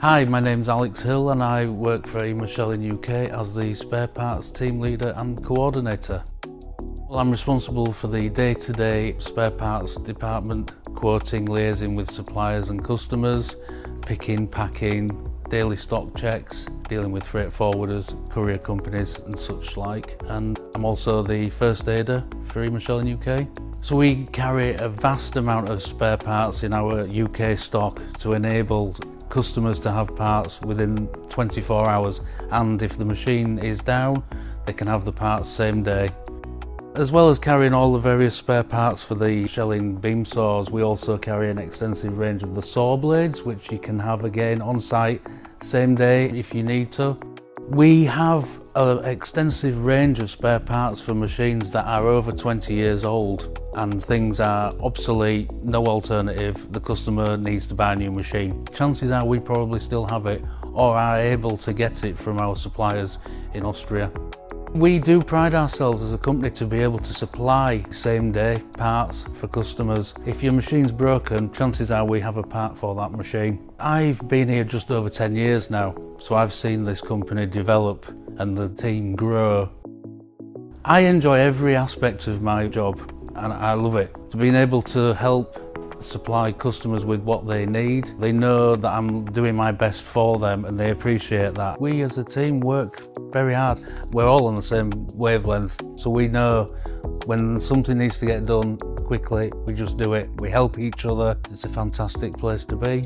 Hi, my name's Alex Hill and I work for IMA Schelling UK as the spare parts team leader and coordinator. Well, I'm responsible for the day-to-day spare parts department, quoting, liaising with suppliers and customers, picking, packing, daily stock checks, dealing with freight forwarders, courier companies and such like. And I'm also the first aider for IMA Schelling UK. So we carry a vast amount of spare parts in our UK stock to enable customers to have parts within 24 hours, and if the machine is down, they can have the parts same day. As well as carrying all the various spare parts for the shelling beam saws, we also carry an extensive range of the saw blades, which you can have again on site same day if you need to. We have an extensive range of spare parts for machines that are over 20 years old and things are obsolete, no alternative, the customer needs to buy a new machine. Chances are we probably still have it or are able to get it from our suppliers in Austria. We do pride ourselves as a company to be able to supply same day parts for customers. If your machine's broken, chances are we have a part for that machine. I've been here just over 10 years now, so I've seen this company develop and the team grow. I enjoy every aspect of my job and I love it. Being able to help supply customers with what they need. They know that I'm doing my best for them and they appreciate that. We as a team work very hard. We're all on the same wavelength, so we know when something needs to get done quickly, we just do it. We help each other. It's a fantastic place to be.